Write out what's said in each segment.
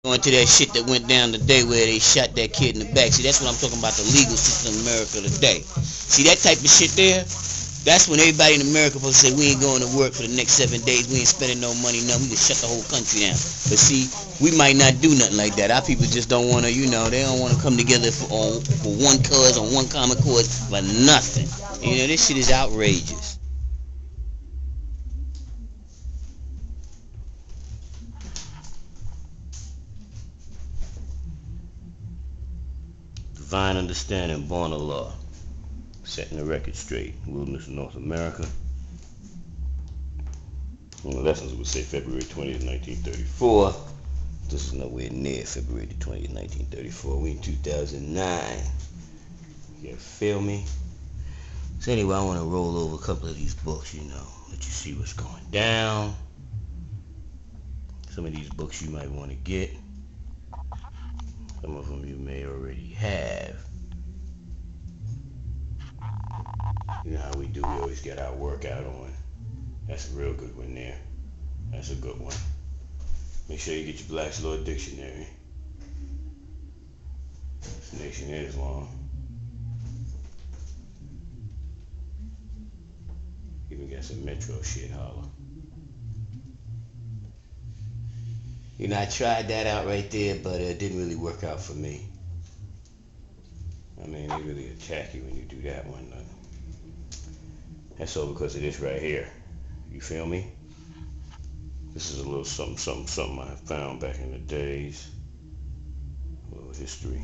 Going to that shit that went down today where they shot that kid in the back. See, that's what I'm talking about, the legal system in America today. See, that type of shit there, that's when everybody in America supposed to say, we ain't going to work for the next 7 days, we ain't spending no money, nothing, we can shut the whole country down. But see, we might not do nothing like that. Our people just don't want to, they don't want to come together for one cause, on one common cause, for nothing. This shit is outrageous. Divine understanding, born of law. Setting the record straight. Wilderness of North America. One of the lessons would say February 20th, 1934. This is nowhere near February 20th, 1934. We in 2009. You feel me? So anyway, I want to roll over a couple of these books, let you see what's going down. Some of these books you might want to get. Some of them you may already have. You know how we do, we always get our workout on. That's a real good one there. That's a good one. Make sure you get your Black's Law Dictionary. This nation is long. Even got some Metro shit, holla. I tried that out right there, but it didn't really work out for me. I mean, they really attack you when you do that one. That's all because of this right here. You feel me? This is a little something I found back in the days. A little history.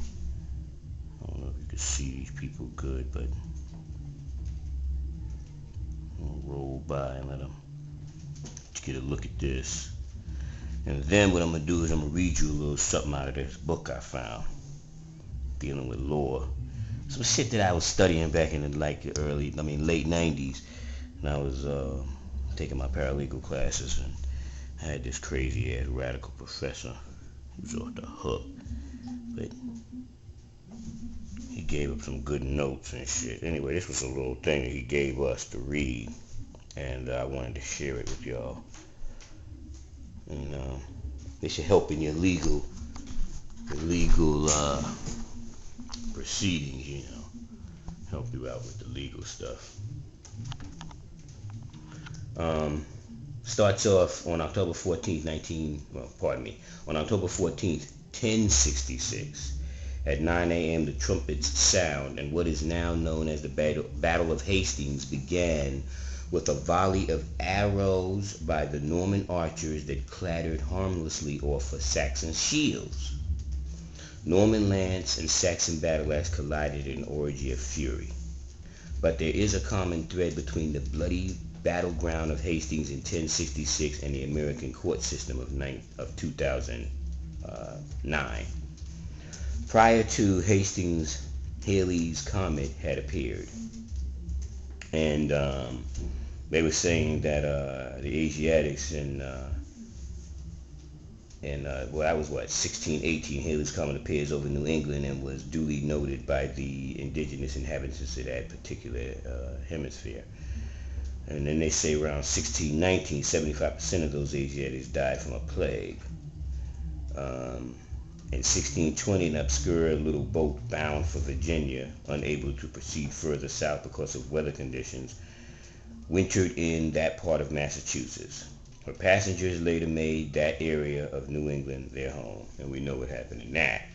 I don't know if you can see these people good, but I'll roll by and let them get a look at this. And then what I'm going to do is I'm going to read you a little something out of this book I found dealing with law. Some shit that I was studying back in the late 90s. And I was taking my paralegal classes, and I had this crazy ass radical professor who was off the hook. But he gave up some good notes and shit. Anyway, this was a little thing that he gave us to read, and I wanted to share it with y'all. And it should help in your legal proceedings, help you out with the legal stuff. Starts off on October 14th, on October 14th, 1066. At 9 a.m. the trumpets sound, and what is now known as the Battle of Hastings began with a volley of arrows by the Norman archers that clattered harmlessly off of Saxon shields. Norman lance and Saxon battle axe collided in an orgy of fury. But there is a common thread between the bloody battleground of Hastings in 1066 and the American court system of 2009. Prior to Hastings, Halley's Comet had appeared. And they were saying that the Asiatics that was 1618, Halley's Comet appears over New England and was duly noted by the indigenous inhabitants of that particular hemisphere. And then they say around 1619, 75% of those Asiatics died from a plague. In 1620, an obscure little boat bound for Virginia, unable to proceed further south because of weather conditions, wintered in that part of Massachusetts. Her passengers later made that area of New England their home, and we know what happened in that.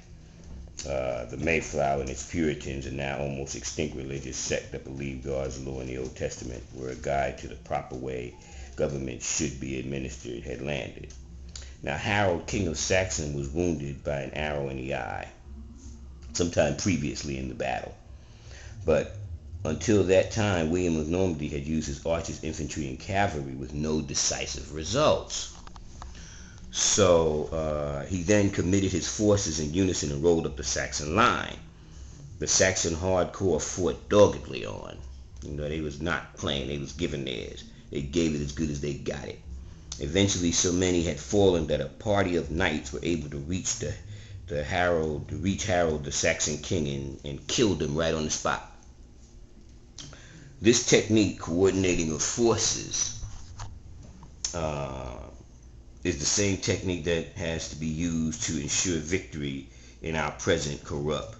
The Mayflower and its Puritans, a now almost extinct religious sect that believed God's law in the Old Testament were a guide to the proper way government should be administered, had landed. Now Harold, king of Saxon, was wounded by an arrow in the eye sometime previously in the battle. But until that time, William of Normandy had used his archers, infantry, and cavalry with no decisive results. So he then committed his forces in unison and rolled up the Saxon line. The Saxon hardcore fought doggedly on. They was not playing, they was giving theirs. They gave it as good as they got it. Eventually, so many had fallen that a party of knights were able to reach Harold, the Saxon king, and killed him right on the spot. This technique, coordinating of forces, is the same technique that has to be used to ensure victory in our present corrupt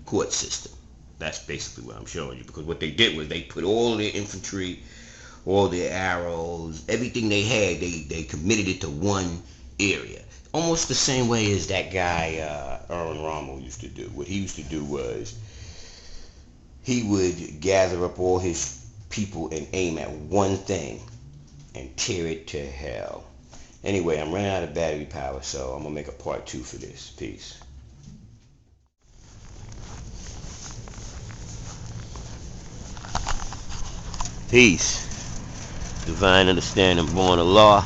court system. That's basically what I'm showing you, because what they did was they put all their infantry, all their arrows, everything they had, they committed it to one area. Almost the same way as that guy Erwin Rommel used to do. What he used to do was he would gather up all his people and aim at one thing and tear it to hell. Anyway, I'm running out of battery power, so I'm going to make a part 2 for this. Peace. Peace. Divine understanding, born of law.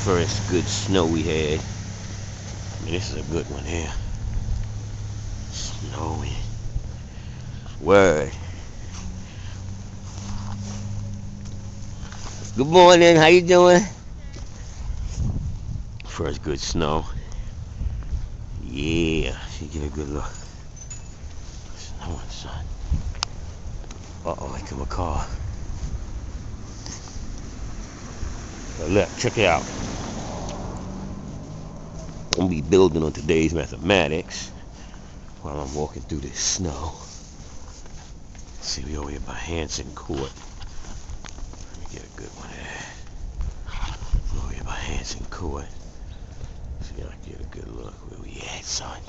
First good snow we had. This is a good one here. Snowing. Word. Good morning, how you doing? First good snow. Yeah, she get a good look. Snowing, son. Uh-oh, here come a car. But look, check it out. I'm gonna be building on today's mathematics while I'm walking through this snow. See, we over here by Hanson Court. Let me get a good one there. Over here by Hanson Court. See, I can get a good look where we at, son.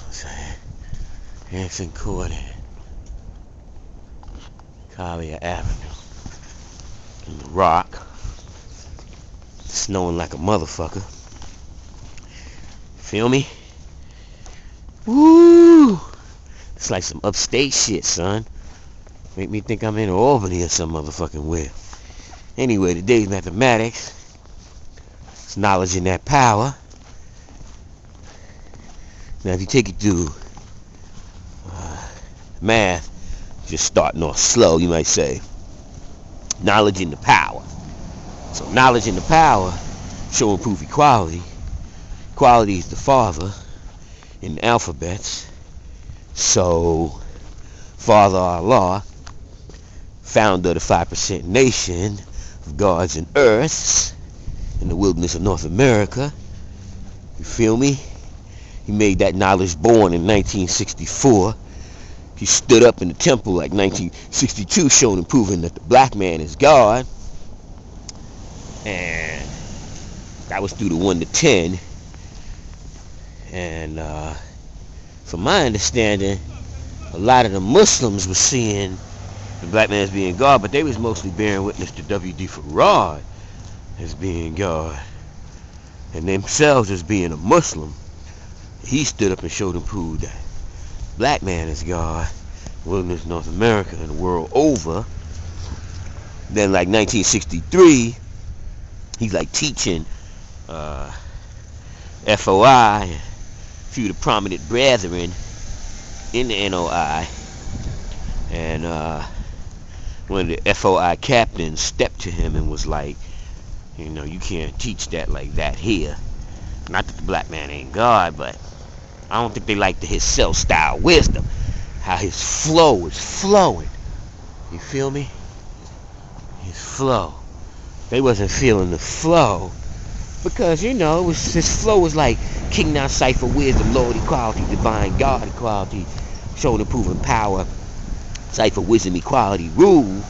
What's that? Hanson Court and Collier Avenue. In the Rock. Snowing like a motherfucker. Feel me? Woo! It's like some upstate shit, son. Make me think I'm in Albany or some motherfucking where. Anyway, today's mathematics. It's knowledge in that power. Now, if you take it through math, just starting off slow, you might say. Knowledge in the power. So knowledge in the power show and prove equality. Equality is the father in the alphabets. So Father Allah, founder of the 5% nation of gods and earths in the wilderness of North America. You feel me? He made that knowledge born in 1964. He stood up in the temple like 1962, showing and proving that the black man is God. And that was through the 1 to 10. And from my understanding, a lot of the Muslims were seeing the black man as being God, but they was mostly bearing witness to W.D. Farad as being God, and themselves as being a Muslim. He stood up and showed and proved that black man is God, wilderness, North America, and the world over. Then, like 1963, he's like teaching FOI, a few of the prominent brethren in the NOI, and one of the FOI captains stepped to him and was like, you know, you can't teach that like that here. Not that the black man ain't God, but I don't think they like his self-style wisdom, how his flow is flowing. You feel me? His flow. They wasn't feeling the flow because, you know, his flow was like King Now Cipher, wisdom, Lord equality, divine God equality, showing and proving power, cipher, wisdom, equality, rule,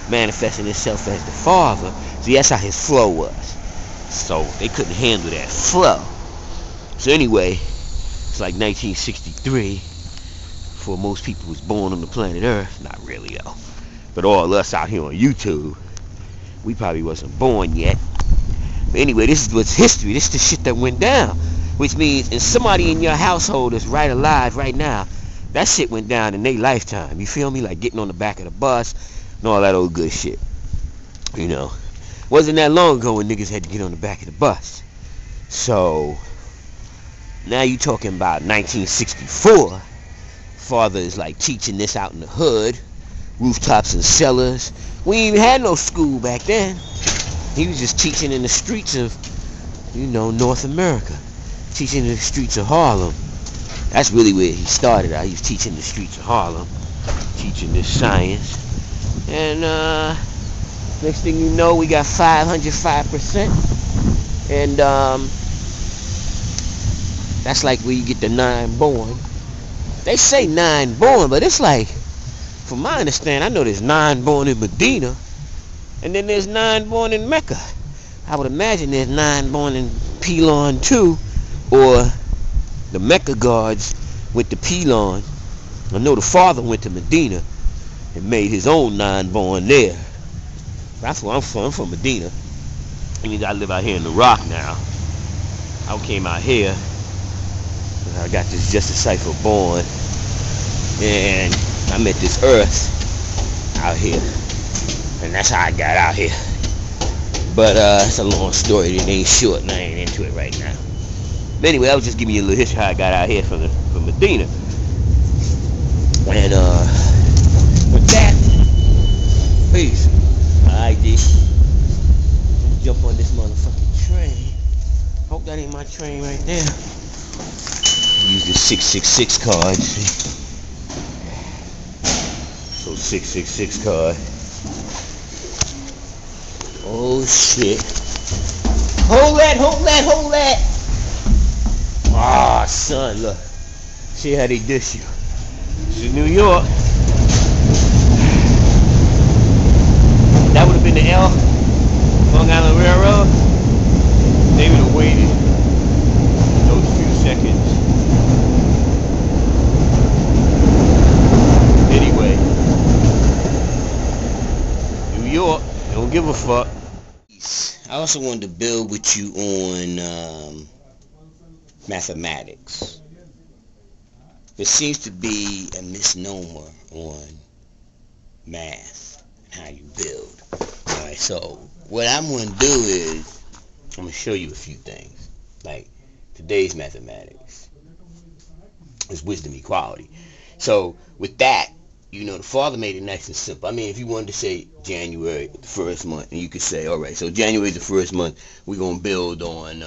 manifesting itself as the Father. See, that's how his flow was. So they couldn't handle that flow. So anyway, it's like 1963 before most people was born on the planet Earth. Not really though, but all us out here on YouTube, we probably wasn't born yet. But anyway, this is what's history. This is the shit that went down, which means if somebody in your household is right alive right now, that shit went down in their lifetime. You feel me? Like getting on the back of the bus and all that old good shit. You know, wasn't that long ago when niggas had to get on the back of the bus. So now you talking about 1964. Father is like teaching this out in the hood, rooftops and cellars. We ain't even had no school back then. He was just teaching in the streets of, you know, North America. Teaching in the streets of Harlem. That's really where he started out. He was teaching the streets of Harlem. Teaching this science. And Next thing you know, we got 505%. And that's like where you get the 9 born. They say 9 born, but it's like, from my understanding, I know there's 9 born in Medina, and then there's 9 born in Mecca. I would imagine there's 9 born in Pelon too, or the Mecca guards went to Pelon. I know the father went to Medina and made his own 9 born there. That's where I'm from. I'm from Medina. I mean, I live out here in the Rock now. I came out here, and I got this Just a Cipher born, and I met this Earth out here, and that's how I got out here. But it's a long story. It ain't short, and I ain't into it right now. But anyway, I was just giving you a little history how I got out here from Medina. And with that, peace. Alright, D. Let's jump on this motherfucking train. Hope that ain't my train right there. Use this 666 card. So 666 card. Oh shit. Hold that. Ah, son, look. See how they dish you. This is New York. That would have been the L, Long Island Railroad. They would have waited those few seconds. Anyway, New York, don't give a fuck. I also wanted to build with you on mathematics. There seems to be a misnomer on math and how you build. Alright, so what I'm going to do is I'm going to show you a few things. Like today's mathematics is wisdom equality. So with that, you know, the father made it nice and simple. I mean, if you wanted to say January, the first month, and you could say, all right, so January the first month, we're going to build on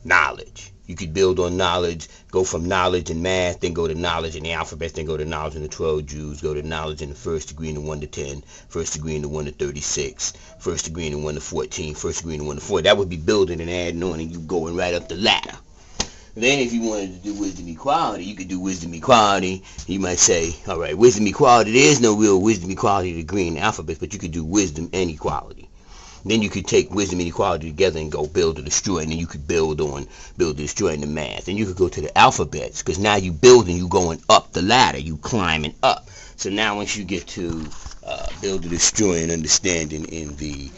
knowledge. You could build on knowledge, go from knowledge in math, then go to knowledge in the alphabet, then go to knowledge in the 12 Jews, go to knowledge in the first degree in the 1 to 10, first degree in the 1 to 36, first degree in the 1 to 14, first degree in the 1 to 4. That would be building and adding on, and you going right up the ladder. Then if you wanted to do wisdom equality, you could do wisdom equality. You might say, all right, wisdom equality, there is no real wisdom equality degree in the alphabet, but you could do wisdom and equality. Then you could take wisdom and equality together and go build or destroy, and then you could build or destroy in the math. And you could go to the alphabets, because now you building, you going up the ladder, you climbing up. So now once you get to build or destroy and understanding in the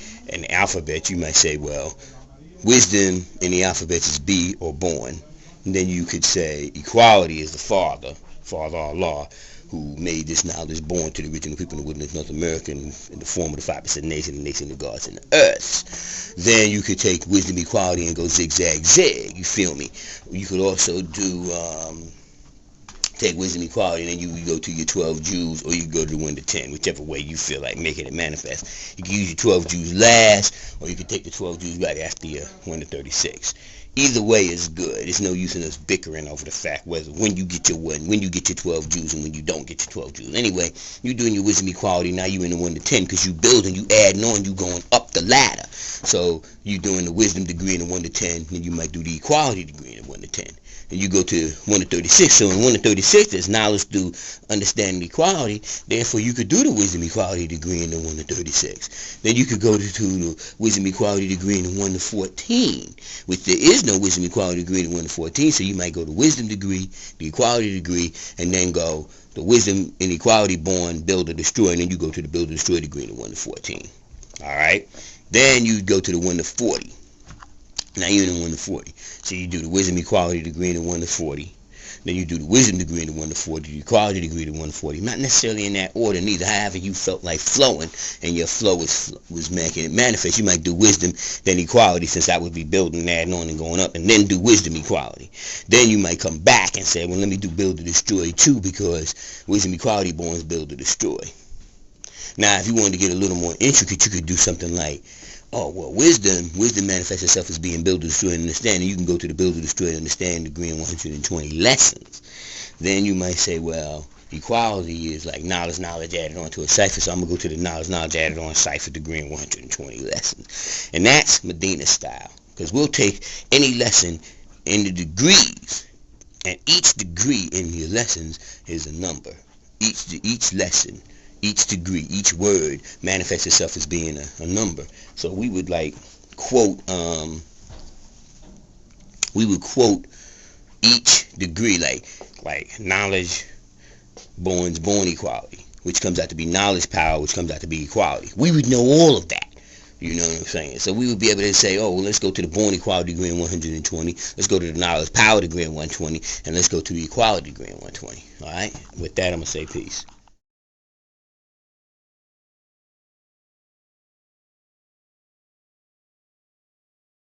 alphabet, you might say, well, wisdom in the alphabet is be or born. And then you could say equality is the Father Allah, who made this knowledge born to the original people in the wilderness North America in the form of the 5% nation, the nation of the gods and the earth. Then you could take wisdom equality and go zigzag zig, you feel me? You could also do take wisdom equality and then you go to your 12 Jews, or you go to the 1 to 10, whichever way you feel like making it manifest. You can use your 12 Jews last, or you can take the 12 Jews right after your 1 to 36. Either way is good. There's no use in us bickering over the fact whether when you get your 12 Jews and when you don't get your 12 Jews. Anyway, you're doing your wisdom equality, now you're in the 1 to 10 because you building, you adding on, you going up the ladder. So you're doing the wisdom degree in the 1 to 10, then you might do the equality degree in the 1 to 10. And you go to 1 to 36. So in 1 to 36, there's knowledge through understanding equality. Therefore, you could do the wisdom equality degree in the 1 to 36. Then you could go to the wisdom equality degree in the 1 to 14, which there is no wisdom equality degree in the 1 to 14. So you might go to wisdom degree, the equality degree, and then go the wisdom and equality born, build or destroy, and then you go to the build or destroy degree in the 1 to 14. All right. Then you go to the 1 to 40. Now you're in the 1 to 40. So you do the wisdom equality degree in the 1 to 40. Then you do the wisdom degree in the 1 to 40, the equality degree in the 1 to 40. Not necessarily in that order neither. However you felt like flowing and your flow was making it manifest. You might do wisdom, then equality, since that would be building, adding on, and going up, and then do wisdom equality. Then you might come back and say, well, let me do build or destroy too, because wisdom equality born is build or destroy. Now, if you wanted to get a little more intricate, you could do something like, oh, well, wisdom manifests itself as being build, destroy, and understand. And you can go to the build, destroy, and understand degree in 120 lessons. Then you might say, well, Equality is like knowledge added on to a cipher. So I'm going to go to the knowledge added on cipher degree in 120 lessons. And that's Medina style. Because we'll take any lesson in the degrees. And each degree in your lessons is a number. Each lesson, each degree, each word manifests itself as being a number. So we would like quote, each degree like knowledge born equality, which comes out to be knowledge power, which comes out to be equality. We would know all of that. You know what I'm saying? So we would be able to say, oh, well, let's go to the born equality degree in 120. Let's go to the knowledge power degree in 120. And let's go to the equality degree in 120. All right? With that, I'm going to say peace.